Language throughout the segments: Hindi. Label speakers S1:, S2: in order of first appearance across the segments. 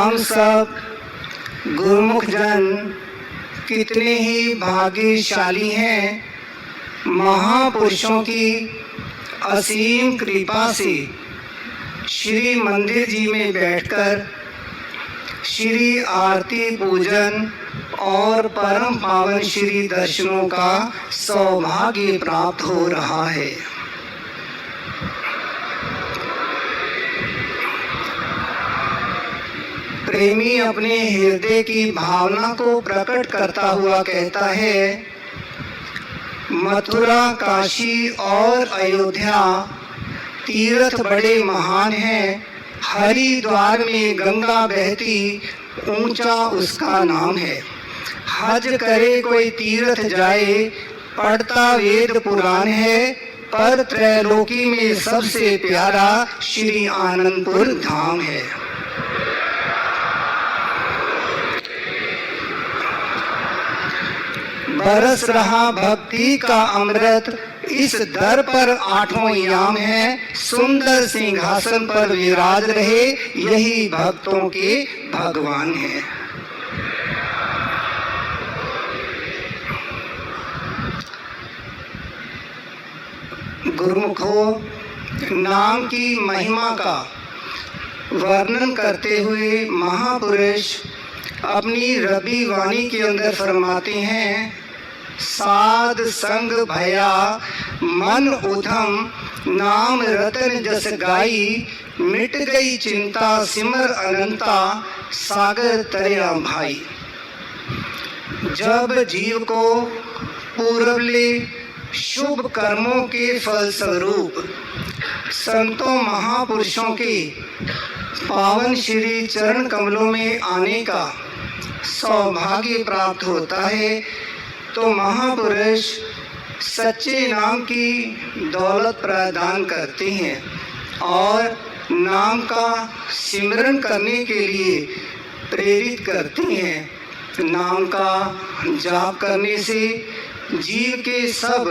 S1: हम सब गुरुमुख जन कितने ही भाग्यशाली हैं। महापुरुषों की असीम कृपा से श्री मंदिर जी में बैठकर श्री आरती पूजन और परम पावन श्री दर्शनों का सौभाग्य प्राप्त हो रहा है। प्रेमी अपने हृदय की भावना को प्रकट करता हुआ कहता है, मथुरा, काशी और अयोध्या तीर्थ बड़े महान हैं। हरिद्वार में गंगा बहती, ऊंचा उसका नाम है। हज करे कोई तीर्थ जाए, पढ़ता वेद पुराण है। पर त्रैलोकी में सबसे प्यारा श्री आनंदपुर धाम है। बरस रहा भक्ति का अमृत, इस दर पर आठों याम है। सुंदर सिंहासन पर विराज रहे, यही भक्तों के भगवान है। गुरुमुखों, नाम की महिमा का वर्णन करते हुए महापुरुष अपनी रबी वाणी के अंदर फरमाते हैं, साध संग भया मन उधम, नाम रतन जस गाई। मिट गई चिंता सिमर अनंता, सागर तरया भाई। जब जीव को पूर्वले शुभ कर्मों के फल स्वरूप संतों महापुरुषों के पावन श्री चरण कमलों में आने का सौभाग्य प्राप्त होता है, तो महापुरुष सच्चे नाम की दौलत प्रदान करते हैं और नाम का सिमरन करने के लिए प्रेरित करते हैं। नाम का जाप करने से जीव के सब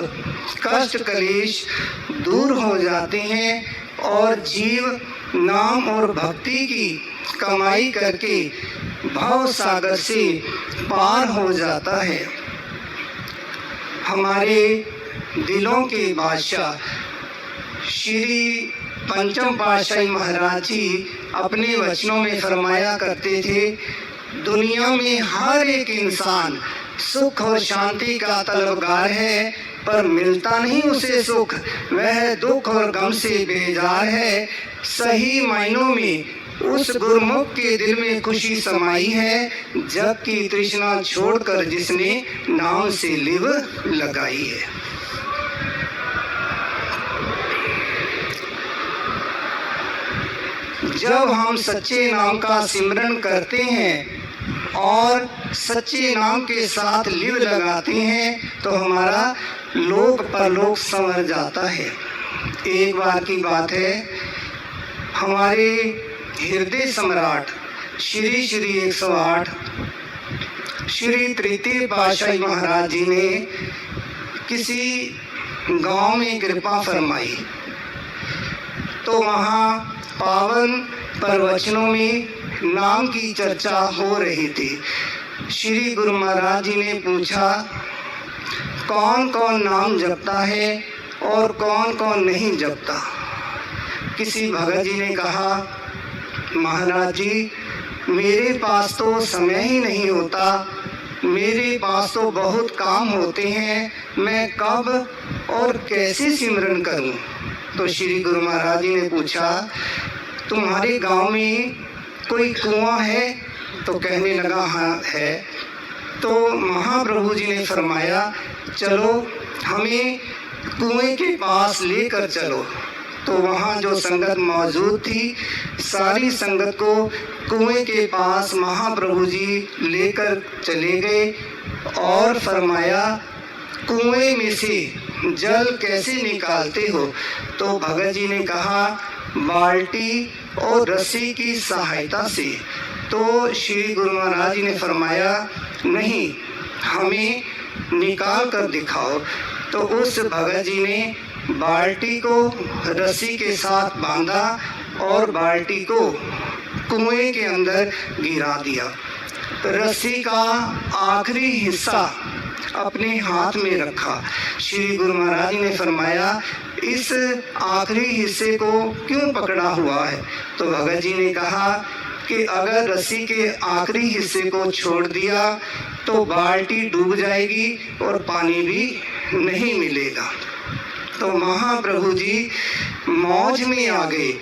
S1: कष्ट कलेश दूर हो जाते हैं और जीव नाम और भक्ति की कमाई करके भव सागर से पार हो जाता है। हमारे दिलों के बादशाह श्री पंचम पातशाही महाराज जी अपने वचनों में फरमाया करते थे, दुनिया में हर एक इंसान सुख और शांति का तलबगार है, पर मिलता नहीं उसे सुख। वह दुख और गम से बेजार है। सही मायनों में उस गुरुमुख के दिल में खुशी समाई है, जग की तृष्णा छोड़कर जिसने नाम से लिव लगाई है। जब हम सच्चे नाम का सिमरन करते हैं और सच्चे नाम के साथ लिव लगाते हैं, तो हमारा लोक परलोक संवर जाता है। एक बार की बात है, हमारे हृदय सम्राट श्री श्री 108 श्री तृतीय पातशाही महाराज जी ने किसी गांव में कृपा फरमाई, तो वहाँ पावन प्रवचनों में नाम की चर्चा हो रही थी। श्री गुरु महाराज जी ने पूछा, कौन कौन नाम जपता है और कौन कौन नहीं जपता। किसी भगत जी ने कहा, महाराज जी, मेरे पास तो समय ही नहीं होता, मेरे पास तो बहुत काम होते हैं, मैं कब और कैसे सिमरन करूं। तो श्री गुरु महाराज जी ने पूछा, तुम्हारे गांव में कोई कुआं है? तो कहने लगा, हाँ है। तो महाप्रभु जी ने फरमाया, चलो हमें कुएं के पास लेकर चलो। तो वहाँ जो संगत मौजूद थी, सारी संगत को कुएं के पास महाप्रभु जी लेकर चले गए और फरमाया, कुएं में से जल कैसे निकालते हो? तो भगत जी ने कहा, बाल्टी और रस्सी की सहायता से। तो श्री गुरु महाराज जी ने फरमाया, नहीं, हमें निकाल कर दिखाओ। तो उस भगत जी ने बाल्टी को रस्सी के साथ बांधा और बाल्टी को कुएं के अंदर गिरा दिया। रस्सी का आखिरी हिस्सा अपने हाथ में रखा। श्री गुरु महाराज ने फरमाया, इस आखिरी हिस्से को क्यों पकड़ा हुआ है? तो भगत जी ने कहा कि अगर रस्सी के आखिरी हिस्से को छोड़ दिया तो बाल्टी डूब जाएगी और पानी भी नहीं मिलेगा। तो महाप्रभु जी मौज में आ गए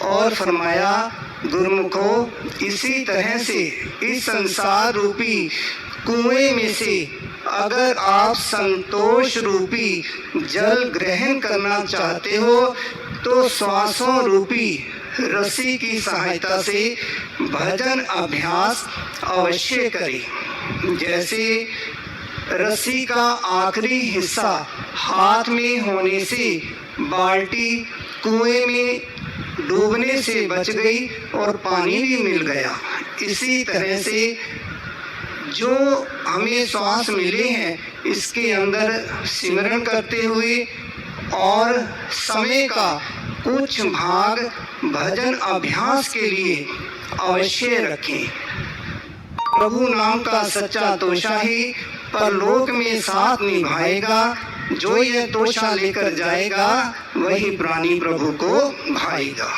S1: और फरमाया, गुरुमुखो, इसी तरह से इस संसार रूपी कुएं में से अगर आप संतोष रूपी जल ग्रहण करना चाहते हो तो श्वासों रूपी रस्सी की सहायता से भजन अभ्यास अवश्य करें। जैसे रस्सी का आखिरी हिस्सा हाथ में होने से बाल्टी कुएं में डूबने से बच गई और पानी भी मिल गया, इसी तरह से जो हमें श्वास मिले हैं इसके अंदर सिमरन करते हुए और समय का कुछ भाग भजन अभ्यास के लिए अवश्य रखें। प्रभु नाम का सच्चा तोषा ही परलोक में साथ निभाएगा। जो यह तोषा लेकर जाएगा वही प्राणी प्रभु को भाएगा।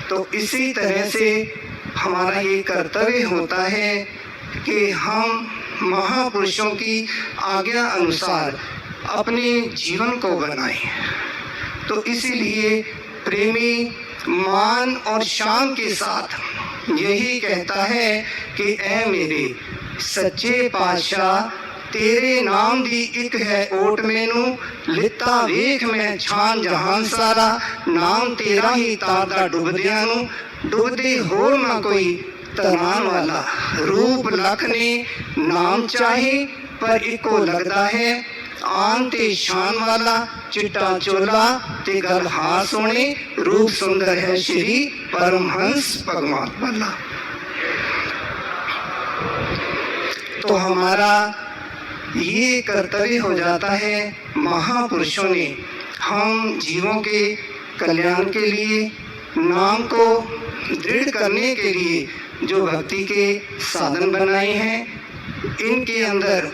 S1: तो इसी तरह से हमारा ये कर्तव्य होता है कि हम महापुरुषों की आज्ञा अनुसार अपने जीवन को बनाएं। तो इसीलिए प्रेमी मान और शान के साथ यही कहता है कि ऐ मेरे सच्चे पातशाह, तेरे नाम दी एक है ओट मैनू, लिता वेख मैं छान जहान सारा, नाम तेरा ही तारदा डुबदियां नू, डुबदे होर ना कोई तरान वाला, रूप लख ने नाम चाहे पर इको लगदा है, आन ते शान वाला, चिट्टा चोला ते गल हार सोने, रूप सुंदर है श्री परमहंस भगवान वाला। तो हमारा ये कर्तव्य हो जाता है, महापुरुषों ने हम जीवों के कल्याण के लिए, नाम को दृढ़ करने के लिए जो भक्ति के साधन बनाए हैं, इनके अंदर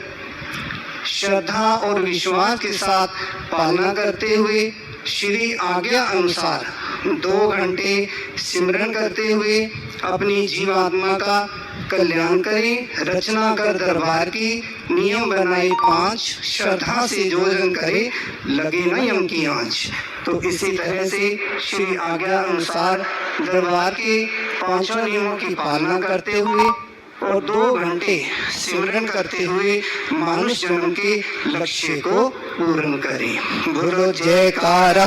S1: श्रद्धा और विश्वास के साथ पालना करते हुए श्री आज्ञा अनुसार 2 घंटे सिमरन करते हुए अपनी जीवात्मा का कल्याण करें। रचना कर दरबार की, नियम बनाए 5, श्रद्धा से जो जन करे लगे न यम की आँच। तो इसी तरह से श्री आज्ञा अनुसार दरबार के 5 नियमों की पालना करते हुए और 2 घंटे सिमरन करते हुए मानुष जन्म के लक्ष्य को पूर्ण करें। बोलो जयकारा